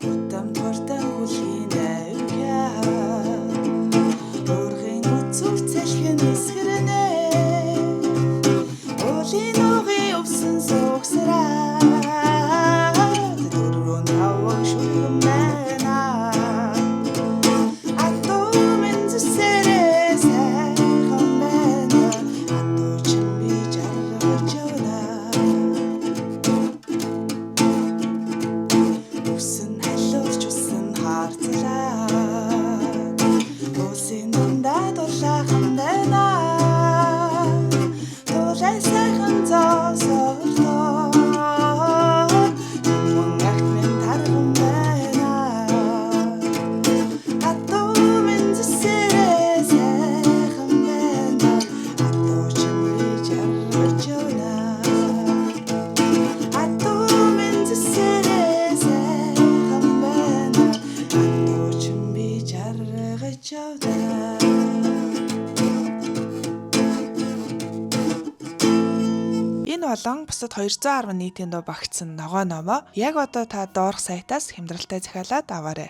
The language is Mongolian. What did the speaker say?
Гутам тортан хүлийн авьяа Ургын үзүүр цэлхэн эсгэрнэ Улын угын өвсөн суугсраа Дөрвөн таван шүргэн байна Атуу минь зүсэрээ сайхан байна Атуу чин би жаргаж явна Үсэн халуурч үсэн харцлаа Улсын дундаа дулаахан байна Дулай сайхан зоосорлоо Мөн агт минь тархан байна Атуу минь зүсэрээ сайхан байна Атуу чин би жаргаж явна Атуу минь зүсэрээ сайхан байна Атуу чин би жаргаж явна Энэ болон бусад 210 нийтийн дуу багтсан ногоо номоо яг одоо та доорх сайтаас хямдралтай захиалаад аваарай.